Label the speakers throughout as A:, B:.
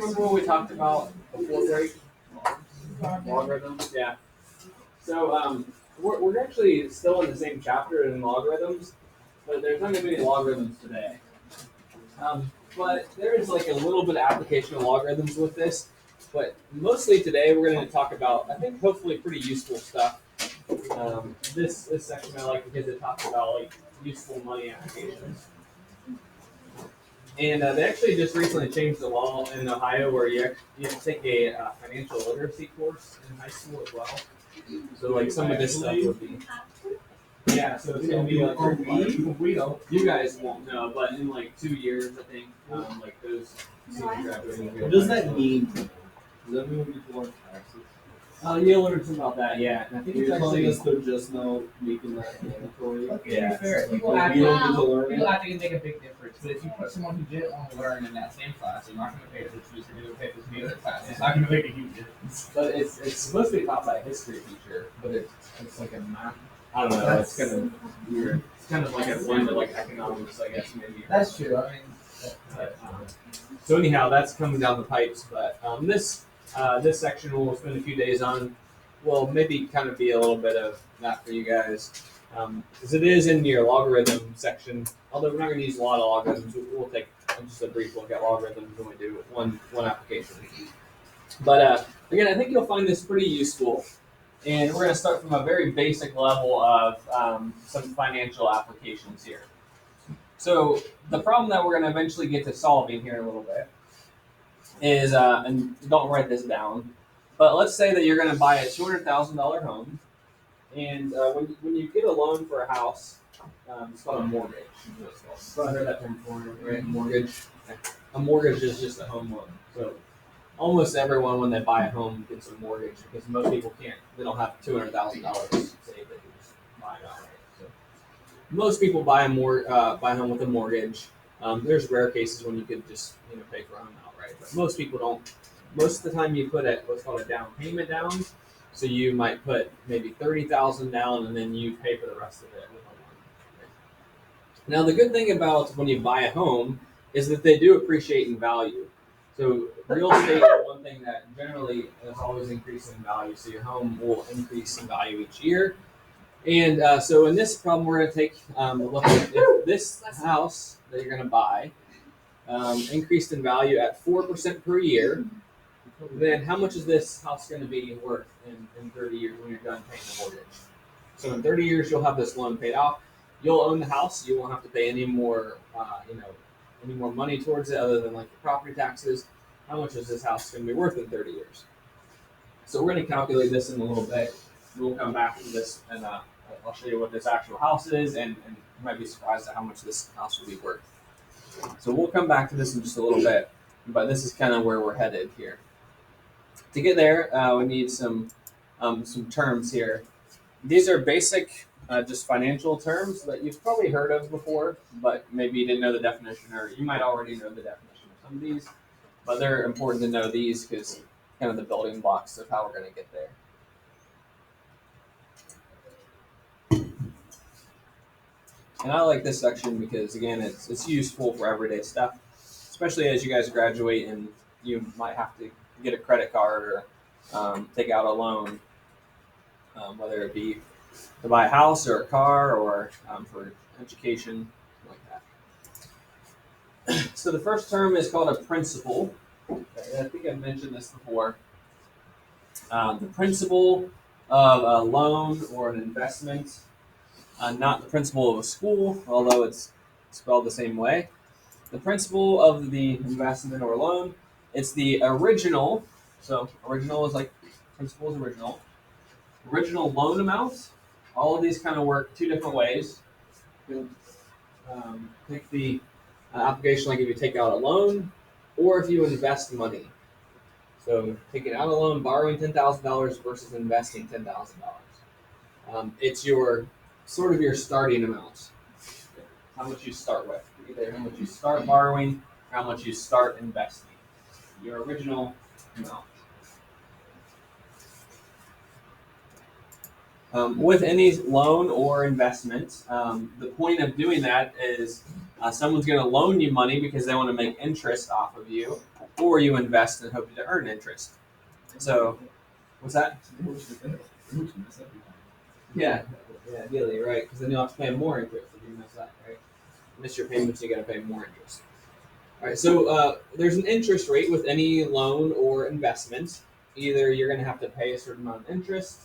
A: Remember what we talked about before break? Logarithms? Yeah. So we're actually still in the same chapter in logarithms, but there's not going to be any logarithms today. But there is like a little bit of application of logarithms with this. But mostly today we're going to talk about, I think, hopefully pretty useful stuff. This section I like because it talks about like useful money applications. And they actually just recently changed the law in Ohio where you have to take a financial literacy course in high school as well. So like some of this stuff would be. Yeah, so it's gonna be like we don't. You guys won't know, but in like 2 years, I think, like those senior graduating.
B: What does that mean? Does that mean we get to learn taxes?
A: You'll learn something about that, yeah. And I think
B: You're
A: it's
B: telling
A: actually.
B: us they're just now making that mandatory?
C: Okay,
A: Yeah.
C: to be fair,
B: Like,
C: people
B: we
C: have
B: don't get to learn
C: people
B: it?
C: have to make a big difference. But if you put someone who didn't want to learn in that same class, they're not going to pay for the tutor, they're going to pay for the other class. It's not going to make a huge difference.
A: But it's supposed to be taught by a history teacher, but it's like a math. I don't know. It's kind of weird. It's kind of like a blend of like economics, I guess maybe.
C: That's true. I mean,
A: But, so anyhow, that's coming down the pipes. But this section we'll spend a few days on. Will maybe kind of be a little bit of that for you guys, because it is in your logarithm section. Although we're not going to use a lot of logarithms, we'll take just a brief look at logarithms when we do one application. But again, I think you'll find this pretty useful. And we're going to start from a very basic level of some financial applications here. So the problem that we're going to eventually get to solving here in a little bit is, and don't write this down, but let's say that you're going to buy a $200,000 home, and when you get a loan for a house, it's called a mortgage. Probably heard that term before, right? Mortgage. A mortgage is just a home loan. So almost everyone, when they buy a home, gets a mortgage because most people can't. They don't have $200,000 saved. They can just buy it outright. So most people buy a home with a mortgage. There's rare cases when you could just pay for a home outright, but most people don't. Most of the time, you put what's called a down payment down. So you might put maybe $30,000 down, and then you pay for the rest of it with a loan. Now, the good thing about when you buy a home is that they do appreciate in value. So real estate is one thing that generally is always increasing in value. So your home will increase in value each year. And so in this problem, we're going to take a look at if this house that you're going to buy increased in value at 4% per year. Then how much is this house going to be worth in 30 years when you're done paying the mortgage? So in 30 years, you'll have this loan paid off. You'll own the house. You won't have to pay any more, any more money towards it other than like the property taxes. How much is this house going to be worth in 30 years? So we're going to calculate this in a little bit. We'll come back to this and I'll show you what this actual house is, and you might be surprised at how much this house will be worth. So we'll come back to this in just a little bit, but this is kind of where we're headed here. To get there, we need some terms here. These are basic, just financial terms that you've probably heard of before, but maybe you didn't know the definition, or you might already know the definition of some of these. But they're important to know these because kind of the building blocks of how we're going to get there. And I like this section because, again, it's useful for everyday stuff, especially as you guys graduate and you might have to get a credit card or take out a loan, whether it be to buy a house or a car or for education, like that. So the first term is called a principal. I think I've mentioned this before. The principal of a loan or an investment, not the principal of a school, although it's spelled the same way. The principal of the investment or loan, it's the original. So original is like principal is original. Original loan amount. All of these kind of work two different ways. You can take the application like if you take out a loan or if you invest money. So taking out a loan, borrowing $10,000 versus investing $10,000. It's your sort of your starting amount. How much you start with. Either how much you start borrowing or how much you start investing. Your original amount. With any loan or investment, the point of doing that is someone's going to loan you money because they want to make interest off of you. or you invest and hope to earn interest. So, what's that? Yeah, ideally, right? Because then you'll have to pay more interest if you mess up, right? Miss your payments, you got to pay more interest. All right, so there's an interest rate with any loan or investment. Either you're going to have to pay a certain amount of interest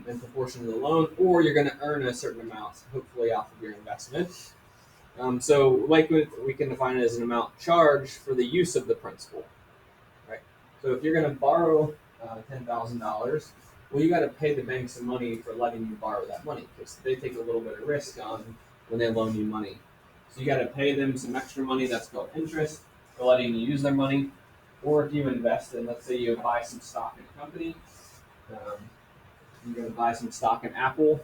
A: in proportion to the loan, or you're going to earn a certain amount, hopefully off of your investment. So, like we can define it as an amount charged for the use of the principal, right? So, if you're going to borrow $10,000, well, you got to pay the bank some money for letting you borrow that money because they take a little bit of risk on when they loan you money. So you got to pay them some extra money. That's called interest for letting you use their money. Or if you invest in, let's say you buy some stock in a company, you're going to buy some stock in Apple.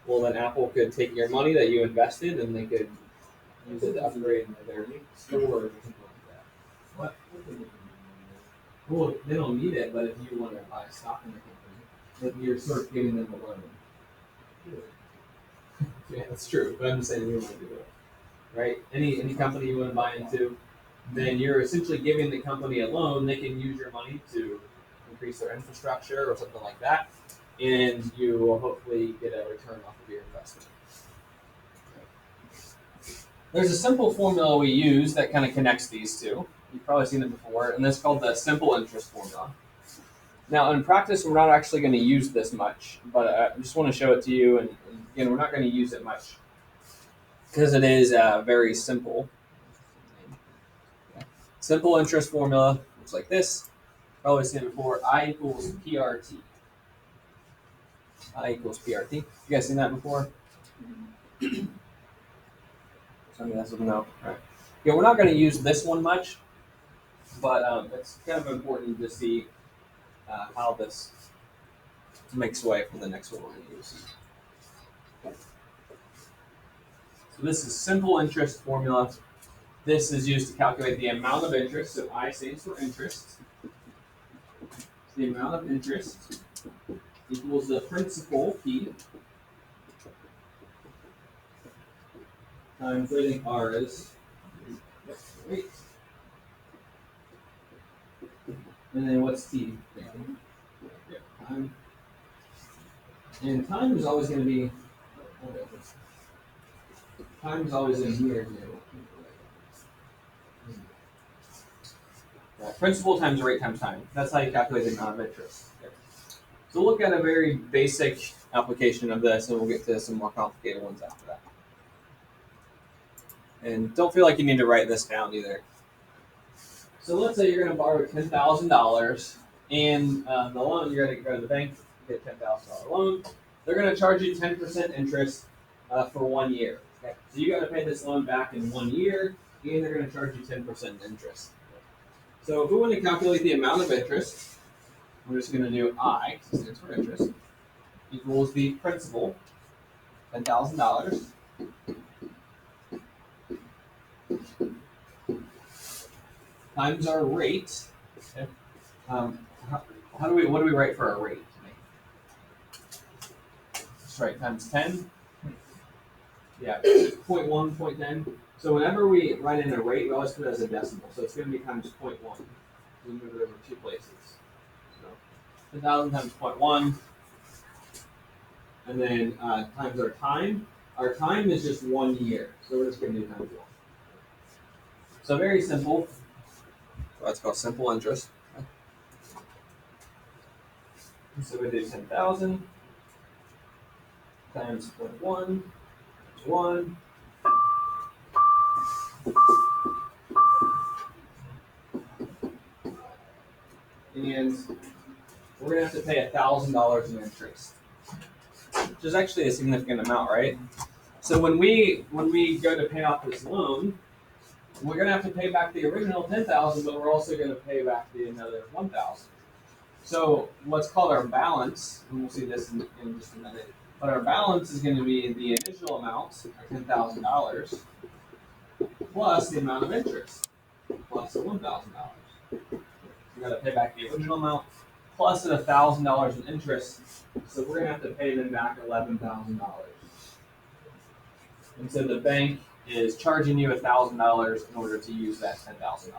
A: Well, then Apple could take your money that you invested and they could use it to upgrade their stores or something like that. What? Well, they don't need it, but if you want to buy stock in the company, then you're sort of giving them a loan. Yeah, that's true. But I'm just saying you want to do it, right? Any company you want to buy into, then you're essentially giving the company a loan. They can use your money to increase their infrastructure or something like that, and you will hopefully get a return off of your investment. There's a simple formula we use that kind of connects these two. You've probably seen it before, and that's called the simple interest formula. Now, in practice, we're not actually going to use this much, but I just want to show it to you. And again, we're not going to use it much because it is very simple. Simple interest formula looks like this. Probably seen it before. I equals PRT. I equals PRT. You guys seen that before? Somebody has a no. All right. Yeah, we're not going to use this one much, but it's kind of important to see how this makes way for the next one we're going to use. So this is simple interest formula. This is used to calculate the amount of interest. So I stands for interest. The amount of interest equals the principal P times, I think R is rate. And then what's T? Time. And time is always going to be, time is always in here. Principal times rate times time. That's how you calculate the amount of interest. So look at a very basic application of this, and we'll get to some more complicated ones after that. And don't feel like you need to write this down either. So let's say you're going to borrow $10,000, and the loan, you're going to go to the bank, get a $10,000 loan. They're going to charge you 10% interest for 1 year. Okay? So you got to pay this loan back in 1 year, and they're going to charge you 10% interest. So if we want to calculate the amount of interest, we're just going to do I, because it stands for interest, equals the principal, $10,000, times our rate. Okay. What do we write for our rate? Just write times 10. Yeah, 0.1, 0.10. So whenever we write in a rate, we always put it as a decimal. So it's going to be times 0.1. We move it over 2 places. So 10,000 times 0.1. And then times our time. Our time is just 1 year. So we're just going to do times 1. So very simple. That's called simple interest. So we do 10,000 times 0.1 times 1. And we're going to have to pay $1,000 in interest, which is actually a significant amount, right? So when we go to pay off this loan, we're going to have to pay back the original $10,000, but we're also going to pay back another $1,000. So what's called our balance, and we'll see this in just a minute, but our balance is going to be the initial amount, our $10,000, plus the amount of interest, plus the $1,000. We got to pay back the original amount plus $1,000 in interest, so we're gonna have to pay them back $11,000. And so the bank is charging you $1,000 in order to use that $10,000.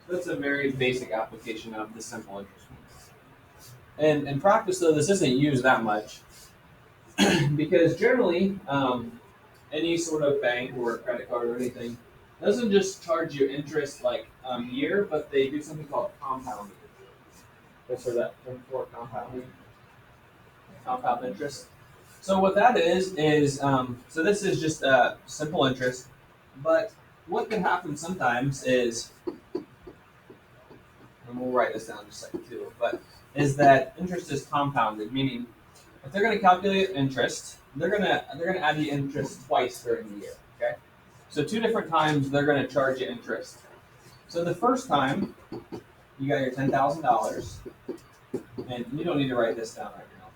A: That's a very basic application of the simple interest one. And in practice, though, this isn't used that much because generally, any sort of bank or credit card or anything doesn't just charge you interest like year, but they do something called compounding. That's for that term for compounding, compound interest. So what that is so this is just simple interest, but what can happen sometimes is, and we'll write this down in just a second too, but is that interest is compounded, meaning if they're going to calculate interest, they're gonna add the interest twice during the year. Okay, so two different times they're going to charge you interest. So the first time you got your $10,000, and you don't need to write this down right now.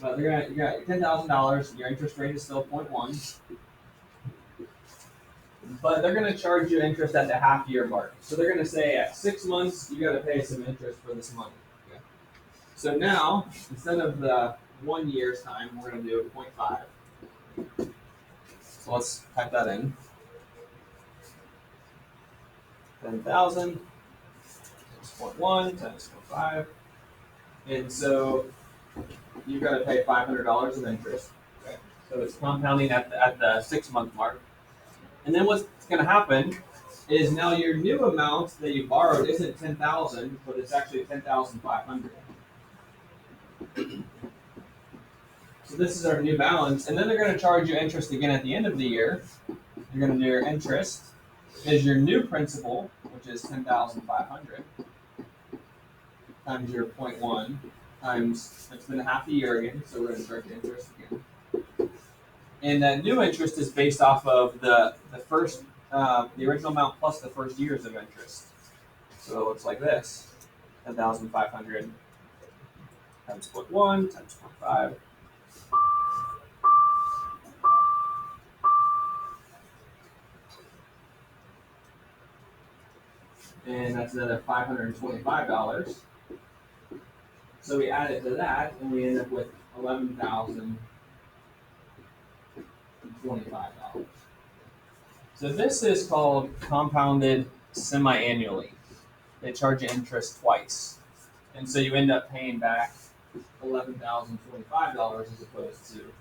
A: But you got your $10,000. Your interest rate is still 0.1, but they're going to charge you interest at the half year mark. So they're going to say at 6 months you got to pay some interest for this money. Okay? So now instead of the 1 year's time, we're going to do 0.5. So let's type that in. 10,000 times 0.1 times 0.5, and so you've got to pay $500 of interest. Okay. So it's compounding at the 6 month mark. And then what's going to happen is now your new amount that you borrowed isn't 10,000, but it's actually 10,500. So this is our new balance, and then they're going to charge you interest again at the end of the year. You're going to do your interest is your new principal, which is 10,500, times your 0.1 times, it's been a half a year again, so we're going to charge you interest again. And that new interest is based off of the first, the original amount plus the first years of interest. So it looks like this: 10,500 times 0.1 times 0.5. And that's another $525. So we add it to that, and we end up with $11,025. So this is called compounded semi-annually. They charge you interest twice, and so you end up paying back $11,025 as opposed to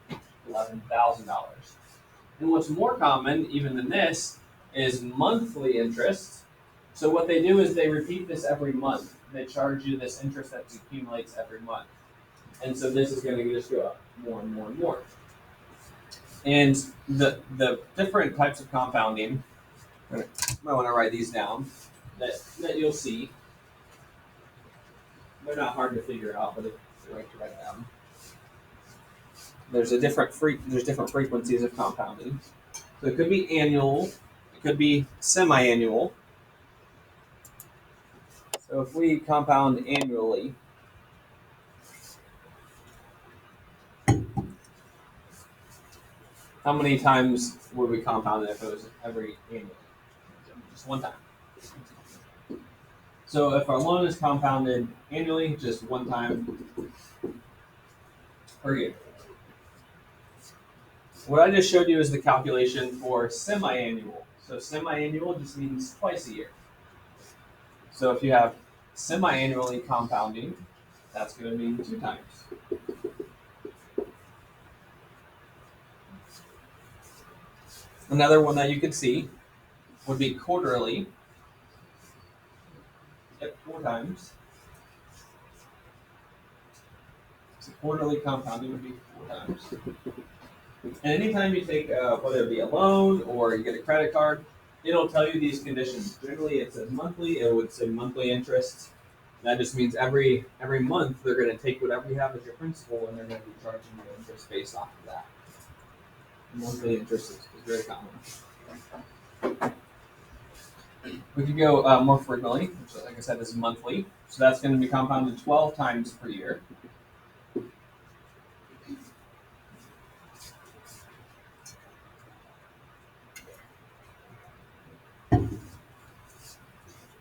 A: $11,000. And what's more common, even than this, is monthly interest. So what they do is they repeat this every month. They charge you this interest that accumulates every month. And so this is going to just go up more and more and more. And the different types of compounding, I might want to write these down, that you'll see. They're not hard to figure out, but it's right to write down. There's different frequencies of compounding. So it could be annual, it could be semi-annual. So if we compound annually, how many times would we compound it if it was every annually? Just one time. So if our loan is compounded annually, just one time per year. What I just showed you is the calculation for semi-annual. So semi-annual just means twice a year. So if you have semi-annually compounding, that's going to mean 2 times. Another one that you could see would be quarterly. Yep, 4 times. So quarterly compounding would be 4 times. And anytime you take, whether it be a loan or you get a credit card, it'll tell you these conditions. Generally, it says monthly. It would say monthly interest. That just means every month they're going to take whatever you have as your principal and they're going to be charging you interest based off of that. Monthly interest is very common. We could go more frequently, which, like I said, is monthly. So that's going to be compounded 12 times per year.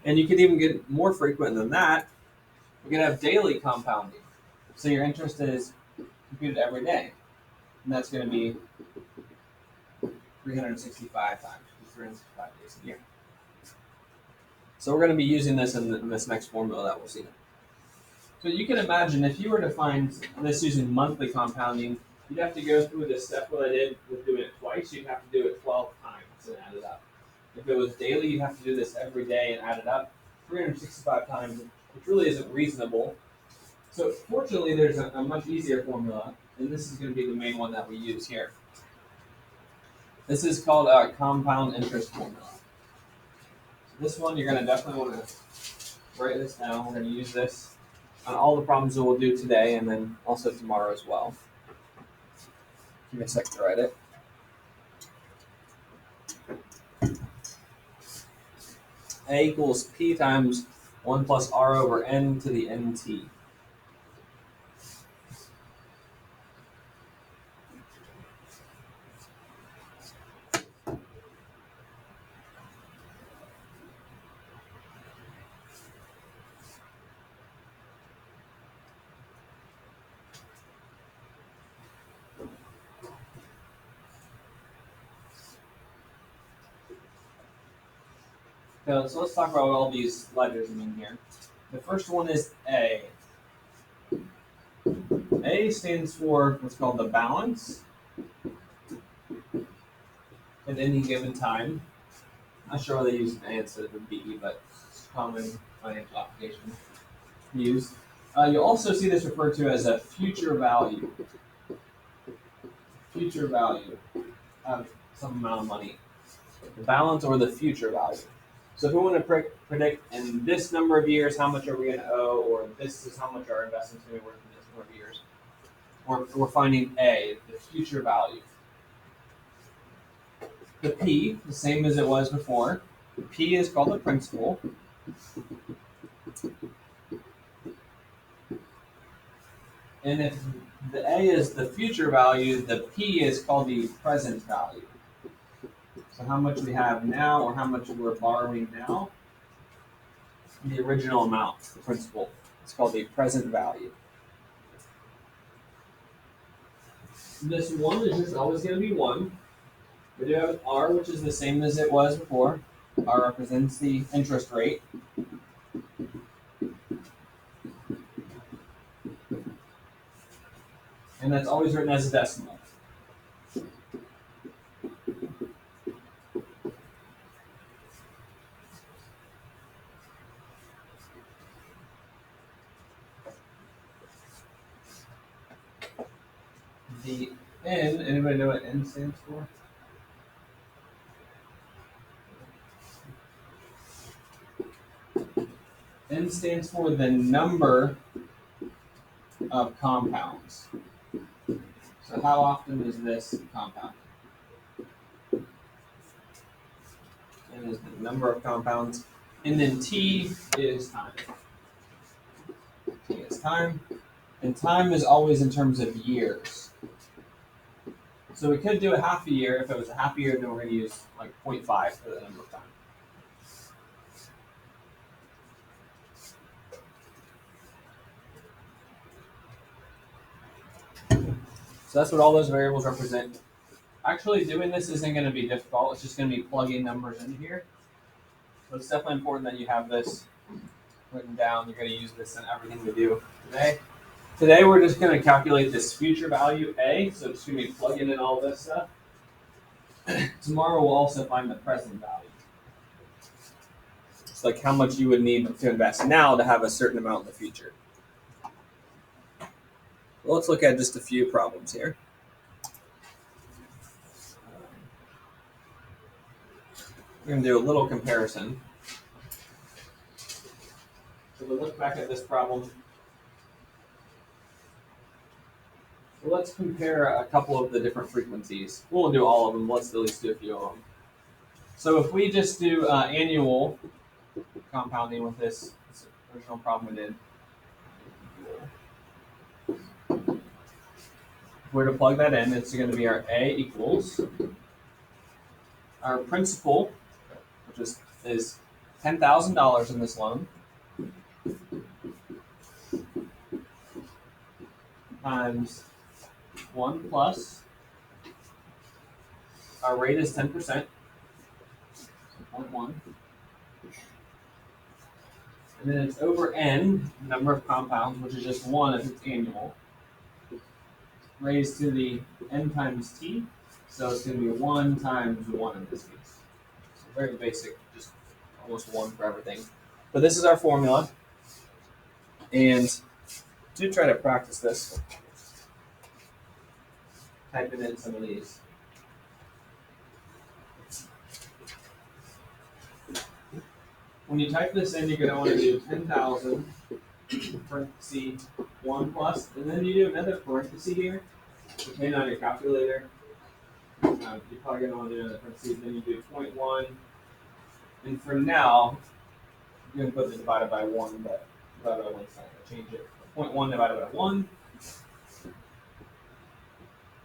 A: And you could even get more frequent than that. We could have daily compounding. So your interest is computed every day. And that's going to be 365 times, 365 days a year. So we're going to be using this in this next formula that we'll see. So you can imagine if you were to find this using monthly compounding, you'd have to go through this step what I did with doing it twice. You'd have to do it 12 times and add it up. If it was daily, you'd have to do this every day and add it up 365 times, which really isn't reasonable. So fortunately, there's a much easier formula, and this is going to be the main one that we use here. This is called a compound interest formula. So this one, you're going to definitely want to write this down. We're going to use this on all the problems that we'll do today and then also tomorrow as well. Give me a second to write it. A equals P times 1 plus R over N to the NT. So let's talk about what all these letters mean here. The first one is A. A stands for what's called the balance at any given time. Not sure why they use an A instead of a B, but it's common financial application used. You'll also see this referred to as a future value. Future value of some amount of money. The balance or the future value. So if we want to predict in this number of years how much are we going to owe, or this is how much our investment's going to be worth in this number of years, we're finding A, the future value. The P, the same as it was before. The P is called the principal. And if the A is the future value, the P is called the present value. So how much we have now or how much we're borrowing now, the original amount, the principal. It's called the present value. This 1 is just always going to be 1. We do have R, which is the same as it was before. R represents the interest rate. And that's always written as a decimal. The N, anybody know what N stands for? N stands for the number of compounds. So how often is this compound? N is the number of compounds. And then T is time. T is time. And time is always in terms of years. So we could do a half a year. If it was a half a year, then we're going to use like 0.5 for the number of time. So that's what all those variables represent. Actually, doing this isn't going to be difficult. It's just going to be plugging numbers in here. So it's definitely important that you have this written down. You're going to use this in everything we do today. Today, we're just going to calculate this future value, A. So it's going to be plugging in all this stuff. Tomorrow, we'll also find the present value. It's like how much you would need to invest now to have a certain amount in the future. Well, let's look at just a few problems here. We're going to do a little comparison. So we'll look back at this problem. Well, let's compare a couple of the different frequencies. We won't do all of them. Let's at least do a few of them. So if we just do annual compounding with this original problem we did. If we're to plug that in, it's going to be our A equals our principal, which is $10,000 in this loan, times 1 plus our rate is 10%, so 0.1, And then it's over n, number of compounds, which is just 1 if it's annual, raised to the n times t. So it's going to be 1 times 1 in this case. So very basic, just almost 1 for everything. But this is our formula. And do try to practice this. Type it in some of these. When you type this in, you're going to want to do 10,000 parenthesis 1 plus, and then you do another parenthesis here, depending on your calculator. You're probably going to want to do another parenthesis, then you do 0.1. And for now, you're going to put the divided by 1, but divided by 1 is not going to change it. 0.1 divided by 1.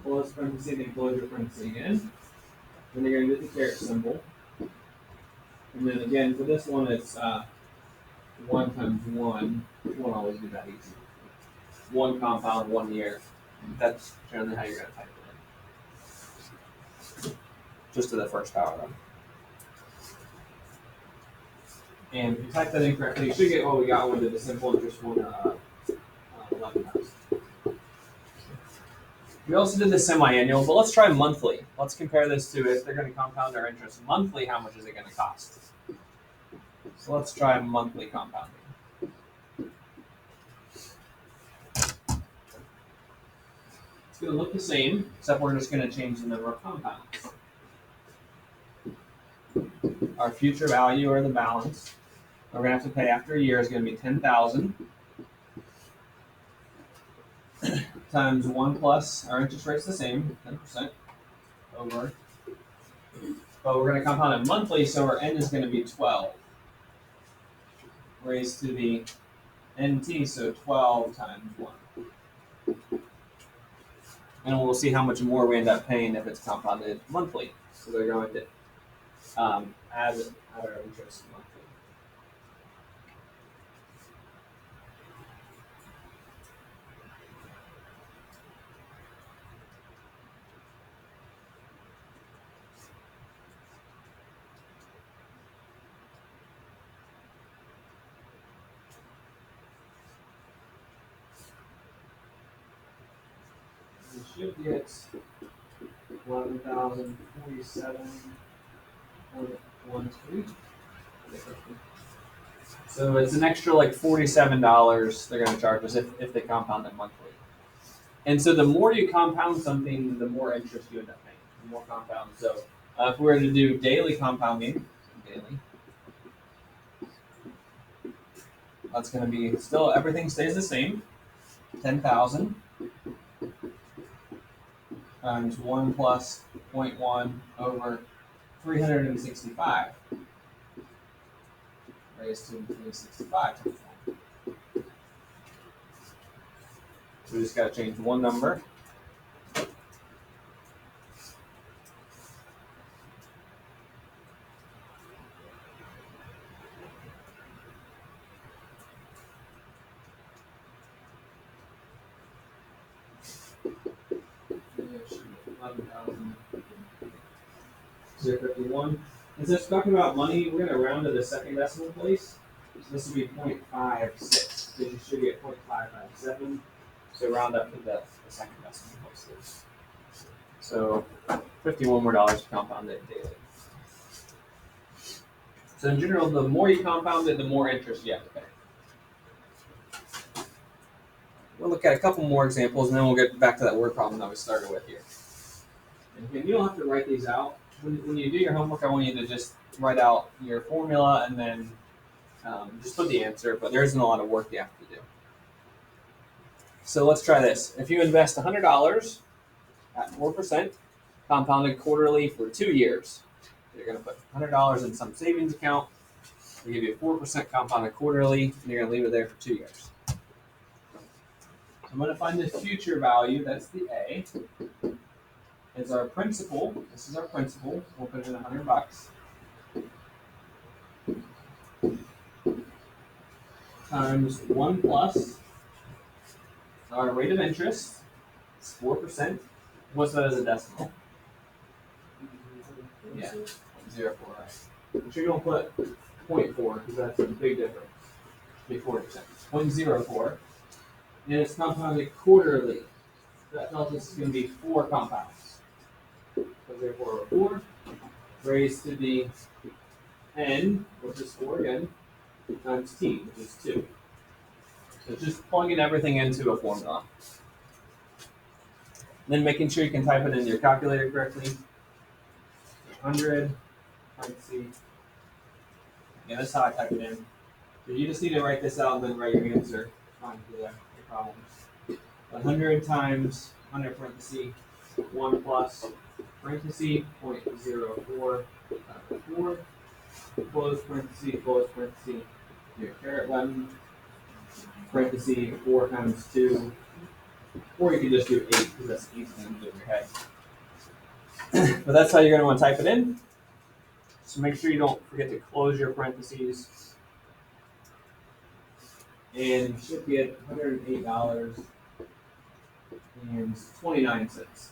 A: Close parenthesis, then close your parenthesis again. Then you're going to do the caret symbol. And then again, for this one, it's 1 times 1. You won't always do that easy. 1 compound, 1 year. That's generally how you're going to type it in. Just to the first power then. And if you type that incorrectly, you should get what we got when we did the simple interest one 11 times. We also did the semi-annual, but let's try monthly. Let's compare this to if they're going to compound their interest monthly, how much is it going to cost? So let's try monthly compounding. It's going to look the same, except we're just going to change the number of compounds. Our future value, or the balance, we're going to have to pay after a year is going to be 10,000 times 1 plus, our interest rate's the same, 10% over. But we're going to compound it monthly, so our n is going to be 12 raised to the nt, so 12 times 1. And we'll see how much more we end up paying if it's compounded monthly. So they're going to add our interest monthly. We should get 11,047.13. So it's an extra like $47 they're going to charge us if they compound it monthly. And so the more you compound something, the more interest you end up paying. The more compounds. So if we were to do daily compounding, that's going to be still everything stays the same. 10,000 times 1 plus 0.1 over 365 raised to 365 times 1. So we just got to change one number. $0.51. And since we're talking about money, we're going to round to the second decimal place. So this will be 0.56. So you should get 0.557. So round up to the second decimal place. So $51 more to compound it daily. So in general, the more you compound it, the more interest you have to pay. We'll look at a couple more examples, and then we'll get back to that word problem that we started with here. And again, you don't have to write these out. When you do your homework, I want you to just write out your formula and then just put the answer, but there isn't a lot of work you have to do. So let's try this. If you invest $100 at 4%, compounded quarterly for 2 years, you're going to put $100 in some savings account. They give you 4% compounded quarterly, and you're going to leave it there for 2 years. I'm going to find the future value, that's the A. Is our principal. This is our principal. We'll put in $100 times 1 plus our rate of interest. It's 4%. What's that as a decimal? Yeah, 0.4. Right. But you're gonna put 0.4 because that's a big difference. be 40%. 0.04. And it's compounded quarterly. That tells us it's going to be 4 compounds. So therefore, 4 raised to the n, which is 4 again, times t, which is 2. So it's just plugging everything into a formula. Then making sure you can type it in your calculator correctly. 100 parentheses. Yeah, that's how I type it in. So you just need to write this out and then write your answer. Fine, do that. No problem. 100 times 100 parentheses 1 plus parentheses 0.04 4 close parentheses your caret 1 parentheses 4 times 2, or you can just do 8 because that's easy to do in your head. But that's how you're going to want to type it in. So make sure you don't forget to close your parentheses. And you should get $108.29.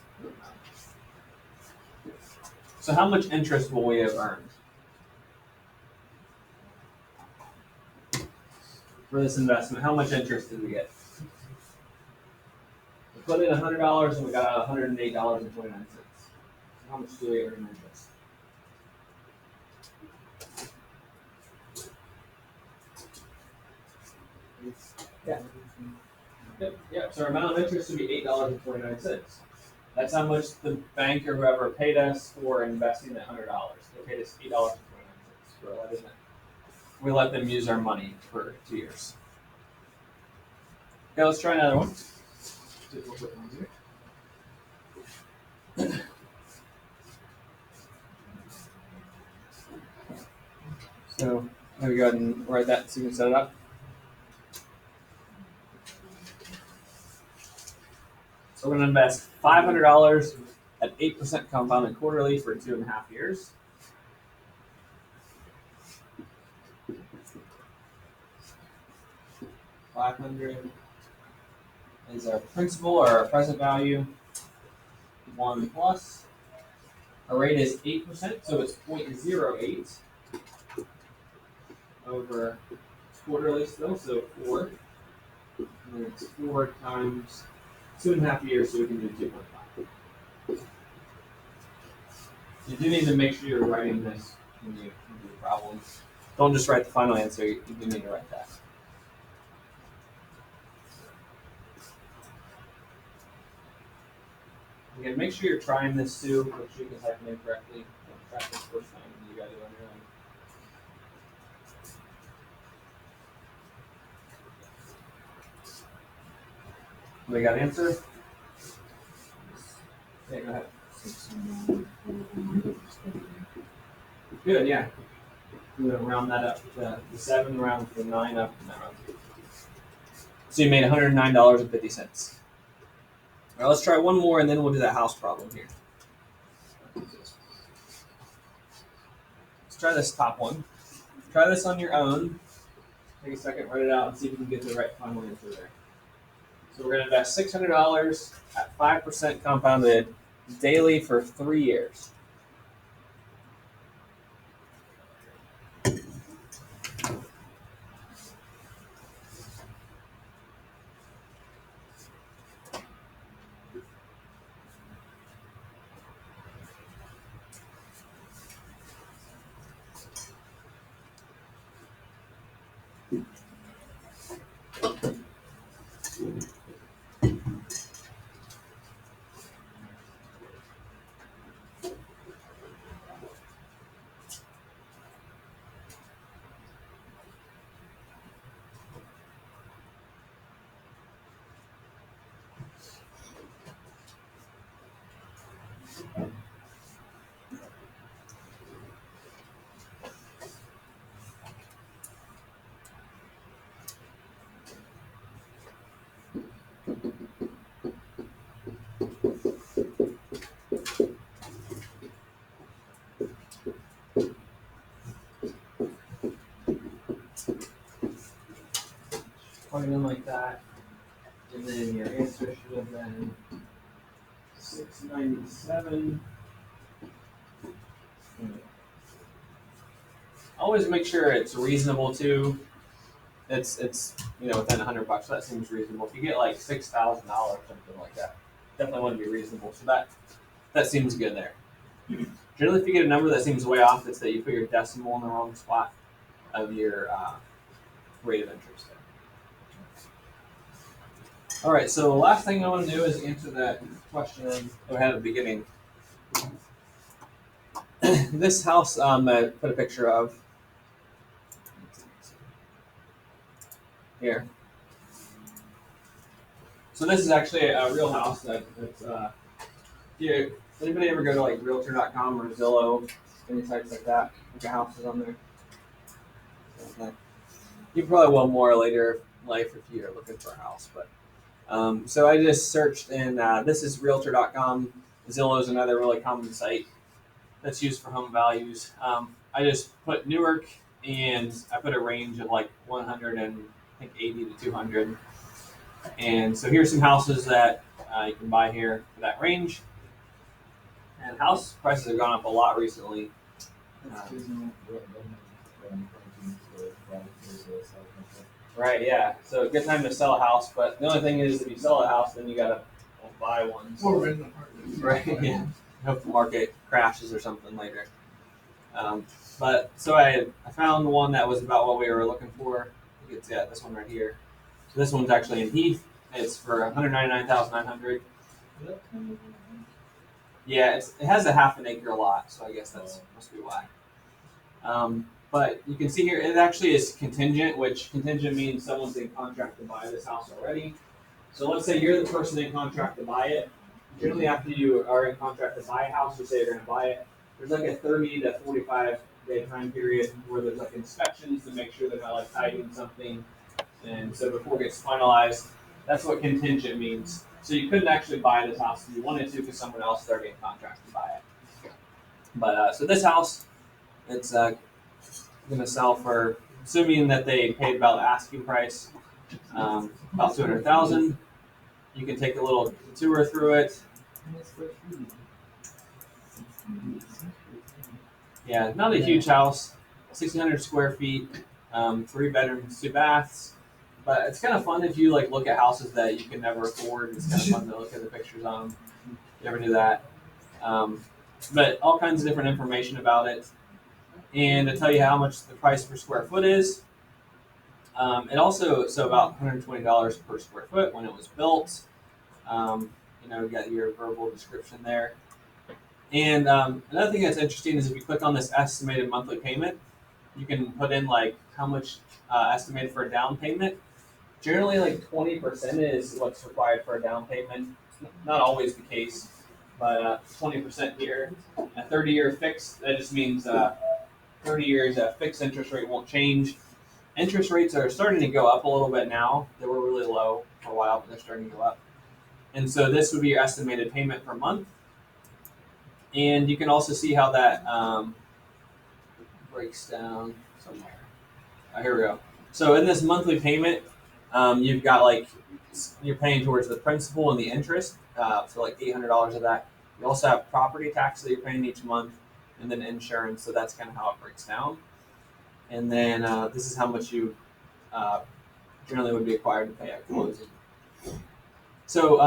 A: So how much interest will we have earned for this investment? How much interest did we get? We put in $100 and we got out $108.29. How much do we earn in interest? Yeah. Yep. So our amount of interest would be $8.29. That's how much the bank or whoever paid us for investing that $100. They paid us $8.29 for letting them. We let them use our money for 2 years. Okay, let's try another one. So let me go ahead and write that so you can set it up. So we're going to invest $500 at 8% compounded quarterly for 2.5 years. $500 is our principal or our present value. 1 plus. Our rate is 8%, so it's 0.08 over quarterly still, so 4. And then it's 4 times 2.5 years, so we can do 2.5. You do need to make sure you're writing this when you do the problems. Don't just write the final answer, you do need to write that. Again, make sure you're trying this too, make sure you can type it in correctly. Don't try this first time, you gotta do it on your own. We got an answer? Yeah, go ahead. Good, yeah. We're gonna round that up to the 7, round the 9 up, and that round. So you made $109.50. All right, let's try one more, and then we'll do that house problem here. Let's try this top one. Try this on your own. Take a second, write it out, and see if you can get the right final answer there. So we're going to invest $600 at 5% compounded daily for 3 years. Plug it in like that, and then your answer should have been 697. Always make sure it's reasonable too. it's within $100. That seems reasonable. If you get like $6,000, something like that, definitely wouldn't be reasonable. So that seems good there. Generally, if you get a number that seems way off, it's that you put your decimal in the wrong spot of your rate of interest there. All right, so the last thing I want to do is answer that question that we had at the beginning. This house I put a picture of here. So this is actually a real house that's here. Anybody ever go to like Realtor.com or Zillow, any sites like that? Look at houses on there. Okay. You probably will more later in life if you're looking for a house, but so I just searched, and this is Realtor.com. Zillow is another really common site that's used for home values. I just put Newark, and I put a range of like 180 to 200. And so here's some houses that you can buy here for that range. And house prices have gone up a lot recently. Right, yeah. So a good time to sell a house, but the only thing is if you sell a house, then you gotta buy one.
C: Or rent an apartment.
A: Right, yeah. Hope the market crashes or something later. But so I found one that was about what we were looking for. I think it's this one right here. So this one's actually in Heath. It's for $199,900. Yeah, it has a half an acre lot, so I guess that's must be why. But you can see here, it actually is contingent, which contingent means someone's in contract to buy this house already. So let's say you're the person in contract to buy it. Generally, after you are in contract to buy a house, you say you're going to buy it. There's like a 30 to 45 day time period where there's like inspections to make sure they're not like hiding something. And so before it gets finalized, that's what contingent means. So you couldn't actually buy this house if you wanted to because someone else is already in contract to buy it. But so this house, it's going to sell for, assuming that they paid about the asking price, about $200,000. You can take a little tour through it. Yeah, not a huge house, 1,600 square feet, 3 bedrooms, 2 baths. But it's kind of fun if you like look at houses that you can never afford. It's kind of fun to look at the pictures on them. You ever do that? But all kinds of different information about it, and to tell you how much the price per square foot is. It also so about $120 per square foot when it was built. You got your verbal description there. And another thing that's interesting is if you click on this estimated monthly payment, you can put in like how much estimated for a down payment. Generally, like 20% is what's required for a down payment. It's not always the case, but 20% here. A 30-year fixed, that just means 30 years fixed interest rate won't change. Interest rates are starting to go up a little bit now. They were really low for a while, but they're starting to go up. And so this would be your estimated payment per month. And you can also see how that breaks down somewhere. Here we go. So in this monthly payment, you've got like, you're paying towards the principal and the interest, so like $800 of that. You also have property tax that you're paying each month, and then insurance, so that's kind of how it breaks down. And then this is how much you generally would be required to pay at closing. So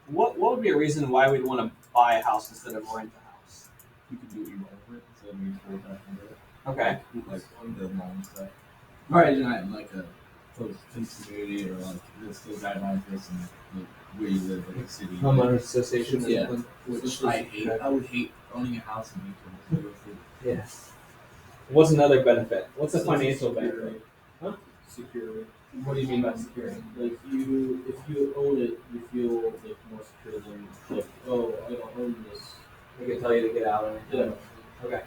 A: what would be a reason why we'd want to buy a house instead of rent a house?
B: You could do it over it, so it means full back into it.
A: Okay.
B: Like on the long stuff.
C: Right, and I like a
B: Close to community or like this still guidelines for this and where you live in the city.
A: Homeowners association. or
B: Yeah.
A: something?
B: Which I hate. I would hate owning a house and being
A: Yeah. What's another benefit? What's the financial benefit?
B: security.
A: What do you mean by security?
B: Like if you own it, you feel like more secure than like, oh, I don't own this.
A: They can tell you to get out of it.
B: Yeah.
A: Okay.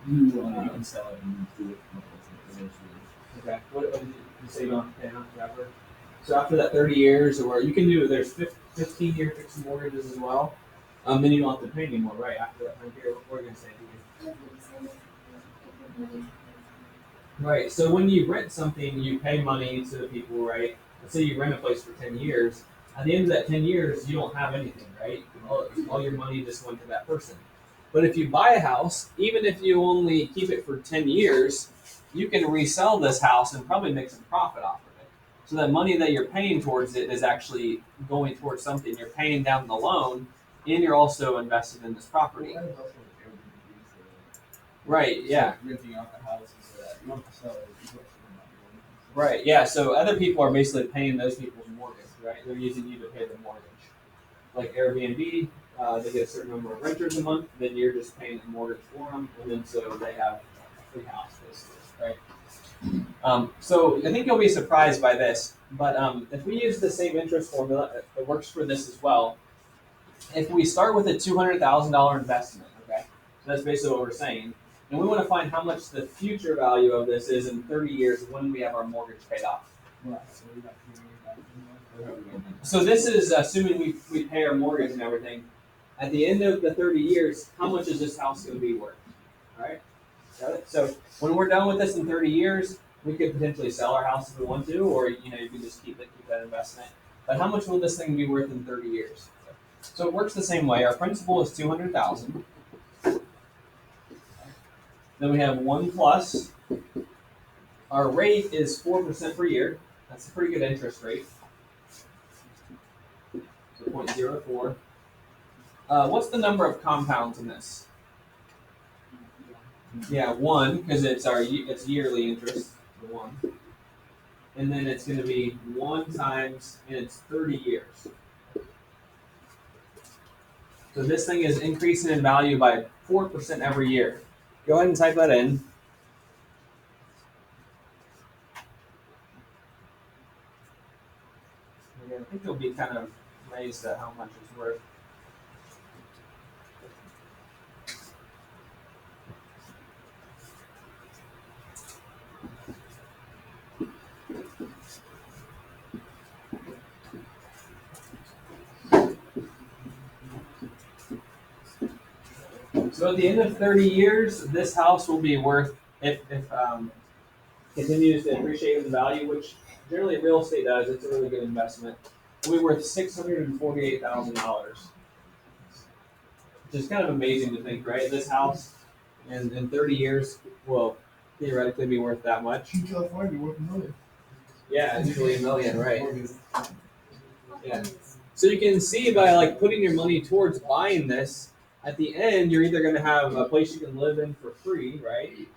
B: You can sell it and do it eventually.
A: Okay. What did you say you don't have to pay on forever? So after that 30 years, or you can do, there's 15-year fixed mortgages as well. Then you don't have to pay anymore, right? After that time period, what we're going to say to you. Right. So when you rent something, you pay money to the people, right? Let's say you rent a place for 10 years. At the end of that 10 years, you don't have anything, right? All your money just went to that person. But if you buy a house, even if you only keep it for 10 years, you can resell this house and probably make some profit off of it. So that money that you're paying towards it is actually going towards something. You're paying down the loan, and you're also invested in this property.
C: That is also like Airbnb, so
A: Right? Yeah.
C: renting out the house and so that you don't have to sell it. You don't
A: Right. Yeah. So other people are basically paying those people's mortgage. Right? They're using you to pay the mortgage. Like Airbnb, they get a certain number of renters a month. Then you're just paying the mortgage for them, and then so they have a free house, basically. Right. So I think you'll be surprised by this, but if we use the same interest formula, it works for this as well. If we start with a $200,000 investment, okay, so that's basically what we're saying, and we want to find how much the future value of this is in 30 years when we have our mortgage paid off.
C: Right. So we got
A: So this is assuming we pay our mortgage and everything. At the end of the 30 years, how much is this house going to be worth? All right. Got it? So when we're done with this in 30 years, we could potentially sell our house if we want to, or you can just keep that investment. But how much will this thing be worth in 30 years? So it works the same way. Our principal is $200,000. Then we have 1 plus. Our rate is 4% per year. That's a pretty good interest rate. So 0.04. What's the number of compounds in this? Yeah, 1, because it's yearly interest. 1. And then it's going to be 1 times, and it's 30 years. So this thing is increasing in value by 4% every year. Go ahead and type that in. Yeah, I think you'll be kind of amazed at how much it's worth. So at the end of 30 years, this house will be worth, if continues to appreciate in value, which generally real estate does, it's a really good investment. It'll be worth $648,000, which is kind of amazing to think, right? This house in 30 years will theoretically be worth that much.
C: in California, worth $1 million.
A: Yeah, it's really $1 million, right? Yeah. So you can see by like putting your money towards buying this, at the end you're either going to have a place you can live in for free, right?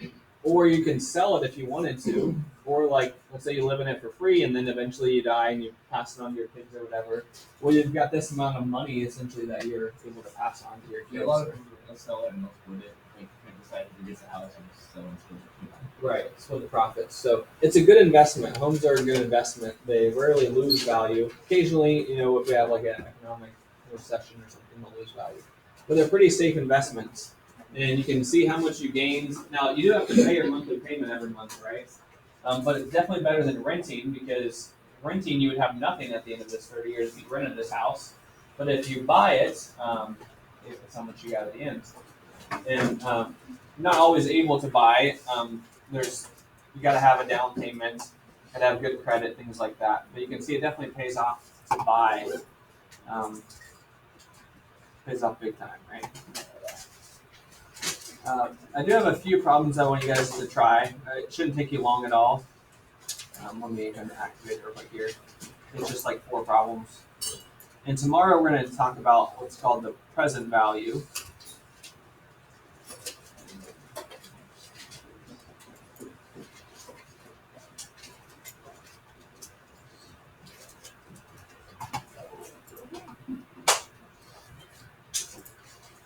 A: Or you can sell it if you wanted to, or like let's say you live in it for free and then eventually you die and you pass it on to your kids or whatever. Well, you've got this amount of money essentially that you're able to pass on to your kids.
C: Yeah, a lot of people will sell it and they'll split it. Like, they decide to get the house and sell and split it.
A: Right, split the profits. So it's a good investment. Homes are a good investment. They rarely lose value. Occasionally, if we have like an economic recession or something, they'll lose value. But they're pretty safe investments. And you can see how much you gained. Now, you do have to pay your monthly payment every month, right? But it's definitely better than renting, because renting you would have nothing at the end of this 30 years if you rented this house. But if you buy it, it's how much you got at the end. And not always able to buy. You got to have a down payment, got to have good credit, things like that. But you can see it definitely pays off to buy. Pays off big time, right? I do have a few problems I want you guys to try. It shouldn't take you long at all. Let me activate it real quick here. It's just like 4 problems. And tomorrow we're going to talk about what's called the present value.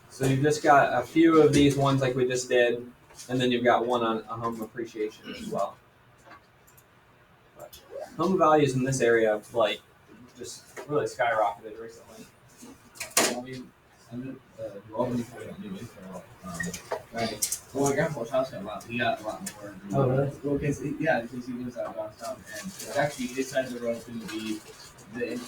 A: So you've just got a few of these ones like we just did, and then you've got one on a home appreciation as well. But home values in this area have just really skyrocketed recently.
C: Right. Well, my grandpa's house got a lot. He got a lot more.
A: Oh, really?
C: Well, because he lives out downtown, and it's actually his side of the road is going to be the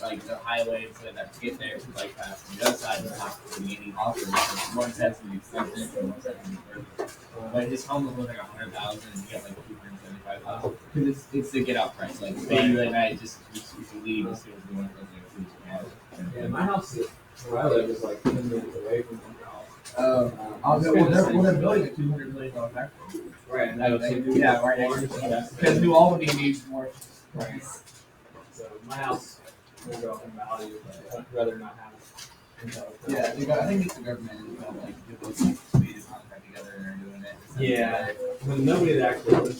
C: highway so that to get there to bypass. And the other side is not going to be any offer because one side's going to be expensive and one side's going to be further. But his home was worth like $100,000 and he got like $275,000 because it's the get out price. Like say you and I just if you leave, it's going to be one of
A: Yeah, my house where I live is like 10 minutes away from my house.
C: Well, they're building a $200 million factory.
A: Right, and
C: I
A: that
C: would
A: would
C: say, yeah, right next to it. Because New Albany needs more.
A: Right. So my house will go up in value, but I'd rather not have it.
C: Yeah, I think it's the government is like, give those like, we to contract together and they're doing it.
A: Yeah, but nobody that actually lives